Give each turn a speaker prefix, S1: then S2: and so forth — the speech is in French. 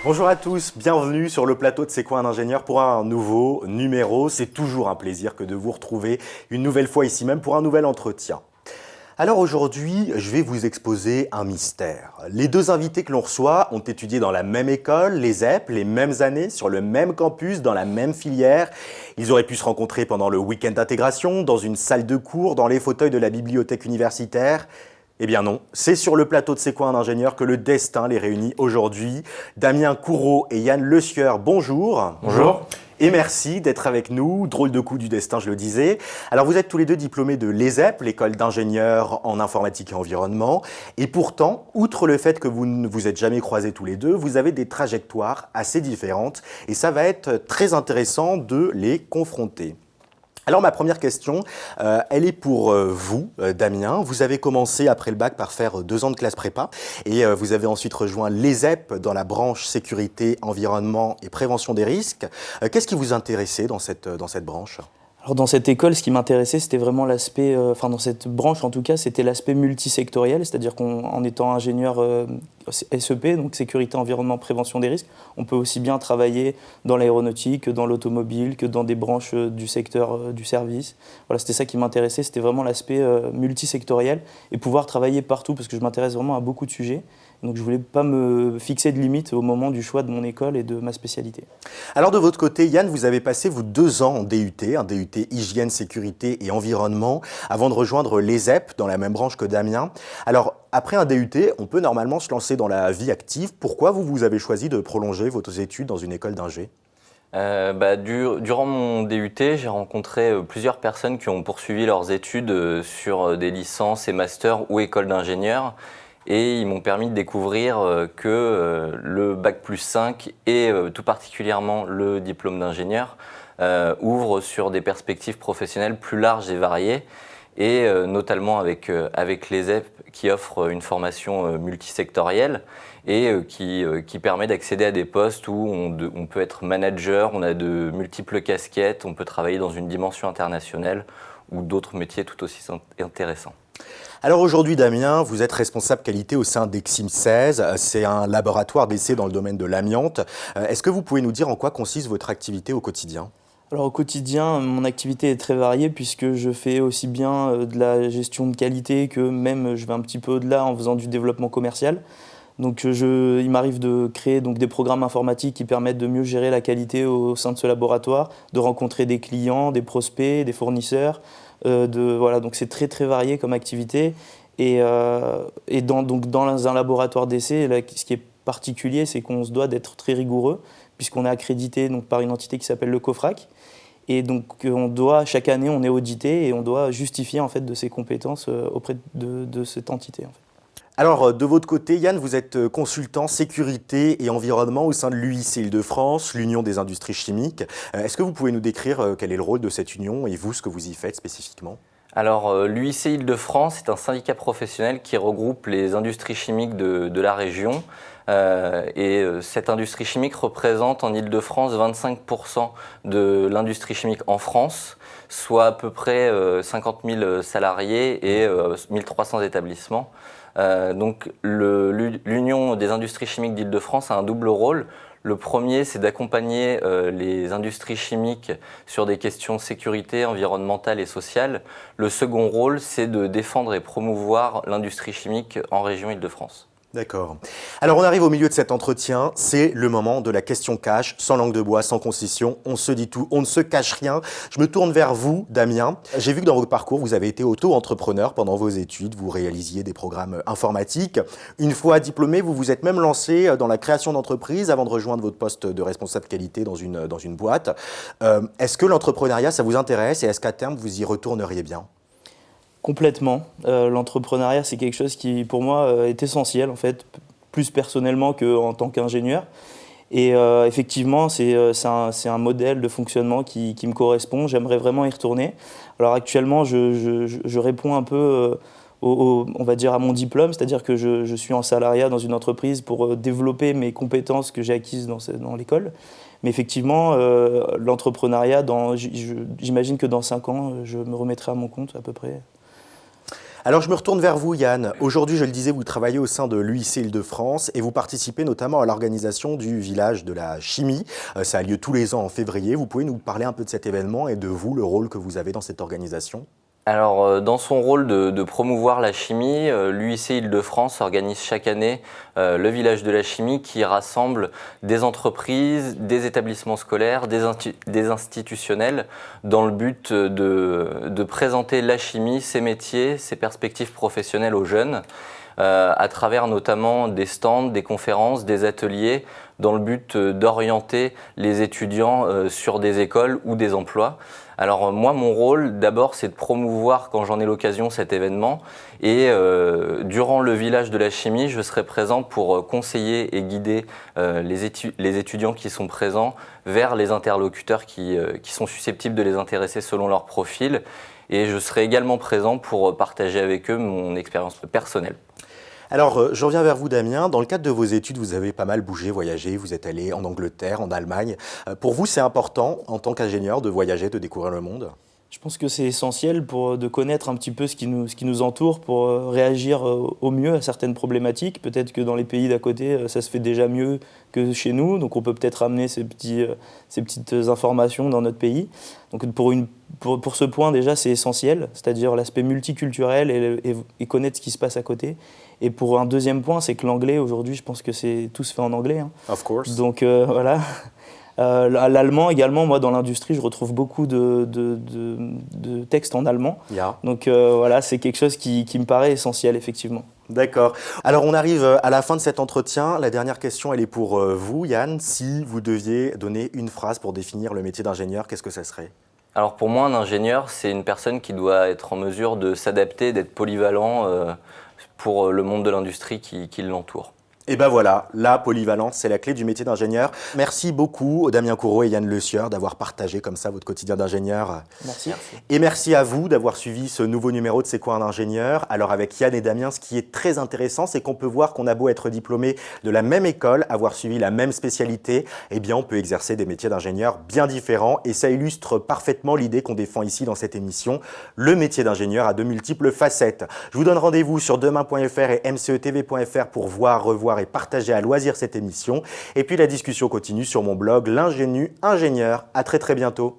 S1: Bonjour à tous, bienvenue sur le plateau de C'est quoi un ingénieur pour un nouveau numéro. C'est toujours un plaisir que de vous retrouver une nouvelle fois ici même pour un nouvel entretien. Alors aujourd'hui, je vais vous exposer un mystère. Les deux invités que l'on reçoit ont étudié dans la même école, les EPS, les mêmes années, sur le même campus, dans la même filière. Ils auraient pu se rencontrer pendant le week-end d'intégration, dans une salle de cours, dans les fauteuils de la bibliothèque universitaire. Eh bien non, c'est sur le plateau de C'est quoi un ingénieur que le destin les réunit aujourd'hui. Damien Courreau et Yann Le Sieur, bonjour.
S2: Bonjour.
S1: Et merci d'être avec nous. Drôle de coup du destin, je le disais. Alors vous êtes tous les deux diplômés de l'ESEP, l'école d'ingénieurs en informatique et environnement. Et pourtant, outre le fait que vous ne vous êtes jamais croisés tous les deux, vous avez des trajectoires assez différentes. Et ça va être très intéressant de les confronter. Alors ma première question, elle est pour vous, Damien. Vous avez commencé après le bac par faire 2 ans de classe prépa et vous avez ensuite rejoint l'ESEP dans la branche sécurité, environnement et prévention des risques. Qu'est-ce qui vous intéressait dans cette branche ?
S2: Alors dans cette école, ce qui m'intéressait, c'était vraiment l'aspect, dans cette branche en tout cas, c'était l'aspect multisectoriel, c'est-à-dire qu'en étant ingénieur SEP, donc sécurité, environnement, prévention des risques, on peut aussi bien travailler dans l'aéronautique, que dans l'automobile, que dans des branches du secteur du service. Voilà, c'était ça qui m'intéressait, c'était vraiment l'aspect multisectoriel et pouvoir travailler partout, parce que je m'intéresse vraiment à beaucoup de sujets. Donc je ne voulais pas me fixer de limites au moment du choix de mon école et de ma spécialité.
S1: Alors de votre côté, Yann, vous avez passé 2 ans en DUT, un DUT hygiène, sécurité et environnement, avant de rejoindre l'ESEP dans la même branche que Damien. Alors après un DUT, on peut normalement se lancer dans la vie active. Pourquoi vous avez choisi de prolonger vos études dans une école d'ingé ?
S3: Durant mon DUT, j'ai rencontré plusieurs personnes qui ont poursuivi leurs études sur des licences et masters ou écoles d'ingénieurs. Et ils m'ont permis de découvrir que le Bac+5 et tout particulièrement le diplôme d'ingénieur ouvrent sur des perspectives professionnelles plus larges et variées, et notamment avec l'ESEP qui offre une formation multisectorielle et qui permet d'accéder à des postes où on peut être manager, on a de multiples casquettes, on peut travailler dans une dimension internationale ou d'autres métiers tout aussi intéressants.
S1: Alors aujourd'hui, Damien, vous êtes responsable qualité au sein d'Exim 16. C'est un laboratoire d'essai dans le domaine de l'amiante. Est-ce que vous pouvez nous dire en quoi consiste votre activité au quotidien ?
S2: Alors au quotidien, mon activité est très variée puisque je fais aussi bien de la gestion de qualité que même je vais un petit peu au-delà en faisant du développement commercial. Donc il m'arrive de créer des programmes informatiques qui permettent de mieux gérer la qualité au sein de ce laboratoire, de rencontrer des clients, des prospects, des fournisseurs. Donc c'est très très varié comme activité. Et dans un laboratoire d'essai, là, ce qui est particulier, c'est qu'on se doit d'être très rigoureux puisqu'on est accrédité par une entité qui s'appelle le COFRAC. Et donc chaque année, on est audité et on doit justifier en fait de ses compétences auprès de cette entité. En fait.
S1: Alors, de votre côté, Yann, vous êtes consultant sécurité et environnement au sein de l'UIC Île-de-France, l'Union des industries chimiques. Est-ce que vous pouvez nous décrire quel est le rôle de cette union et vous, ce que vous y faites spécifiquement ?
S3: Alors, l'UIC Île-de-France est un syndicat professionnel qui regroupe les industries chimiques de la région. Cette industrie chimique représente en Île-de-France 25% de l'industrie chimique en France, soit à peu près 50 000 salariés et 1300 établissements. Donc l'Union des industries chimiques d'Île-de-France a un double rôle. Le premier, c'est d'accompagner les industries chimiques sur des questions de sécurité environnementale et sociale. Le second rôle, c'est de défendre et promouvoir l'industrie chimique en région Île-de-France.
S1: D'accord. Alors on arrive au milieu de cet entretien, c'est le moment de la question cash, sans langue de bois, sans concession, on se dit tout, on ne se cache rien. Je me tourne vers vous, Damien. J'ai vu que dans votre parcours, vous avez été auto-entrepreneur pendant vos études, vous réalisiez des programmes informatiques. Une fois diplômé, vous vous êtes même lancé dans la création d'entreprises avant de rejoindre votre poste de responsable qualité dans une boîte. Est-ce que l'entrepreneuriat, ça vous intéresse et est-ce qu'à terme, vous y retourneriez bien ?
S2: Complètement. L'entrepreneuriat, c'est quelque chose qui, pour moi, est essentiel, en fait, plus personnellement qu'en tant qu'ingénieur. Et effectivement, c'est un modèle de fonctionnement qui me correspond. J'aimerais vraiment y retourner. Alors actuellement, je réponds un peu on va dire à mon diplôme, c'est-à-dire que je suis en salariat dans une entreprise pour développer mes compétences que j'ai acquises dans l'école. Mais effectivement, l'entrepreneuriat, j'imagine que dans 5 ans, je me remettrai à mon compte à peu près.
S1: Alors je me retourne vers vous Yann. Aujourd'hui, je le disais, vous travaillez au sein de l'UIC Île-de-France et vous participez notamment à l'organisation du village de la chimie. Ça a lieu tous les ans en février. Vous pouvez nous parler un peu de cet événement et de vous, le rôle que vous avez dans cette organisation?
S3: Alors, dans son rôle de promouvoir la chimie, l'UIC Île-de-France organise chaque année le village de la chimie qui rassemble des entreprises, des établissements scolaires, des institutionnels dans le but de présenter la chimie, ses métiers, ses perspectives professionnelles aux jeunes à travers notamment des stands, des conférences, des ateliers dans le but d'orienter les étudiants sur des écoles ou des emplois. Alors moi, mon rôle, d'abord, c'est de promouvoir, quand j'en ai l'occasion, cet événement. Et durant le village de la chimie, je serai présent pour conseiller et guider les étudiants qui sont présents vers les interlocuteurs qui sont susceptibles de les intéresser selon leur profil. Et je serai également présent pour partager avec eux mon expérience personnelle.
S1: Alors, je reviens vers vous, Damien. Dans le cadre de vos études, vous avez pas mal bougé, voyagé. Vous êtes allé en Angleterre, en Allemagne. Pour vous, c'est important, en tant qu'ingénieur, de voyager, de découvrir le monde?
S2: Je pense que c'est essentiel de connaître un petit peu ce qui nous entoure pour réagir au mieux à certaines problématiques. Peut-être que dans les pays d'à côté, ça se fait déjà mieux que chez nous, donc on peut peut-être ramener ces petites informations dans notre pays. Donc pour ce point déjà, c'est essentiel, c'est-à-dire l'aspect multiculturel et connaître ce qui se passe à côté. Et pour un deuxième point, c'est que l'anglais, aujourd'hui, je pense que tout se fait en anglais. Hein.
S1: Of course.
S2: Donc voilà. L'allemand également, moi dans l'industrie, je retrouve beaucoup de textes en allemand.
S1: Yeah.
S2: Donc voilà, c'est quelque chose qui me paraît essentiel, effectivement.
S1: D'accord. Alors on arrive à la fin de cet entretien. La dernière question, elle est pour vous, Yann. Si vous deviez donner une phrase pour définir le métier d'ingénieur, qu'est-ce que ça serait?
S3: Alors pour moi, un ingénieur, c'est une personne qui doit être en mesure de s'adapter, d'être polyvalent pour le monde de l'industrie qui l'entoure.
S1: Et ben voilà, la polyvalence, c'est la clé du métier d'ingénieur. Merci beaucoup Damien Courreau et Yann Le Sieur d'avoir partagé comme ça votre quotidien d'ingénieur.
S2: Merci.
S1: Et merci à vous d'avoir suivi ce nouveau numéro de C'est quoi un ingénieur? Alors avec Yann et Damien, ce qui est très intéressant, c'est qu'on peut voir qu'on a beau être diplômé de la même école, avoir suivi la même spécialité, eh bien on peut exercer des métiers d'ingénieur bien différents et ça illustre parfaitement l'idée qu'on défend ici dans cette émission. Le métier d'ingénieur a de multiples facettes. Je vous donne rendez-vous sur demain.fr et mcetv.fr pour voir, revoir et partager à loisir cette émission. Et puis la discussion continue sur mon blog L'Ingénu Ingénieur. À très bientôt.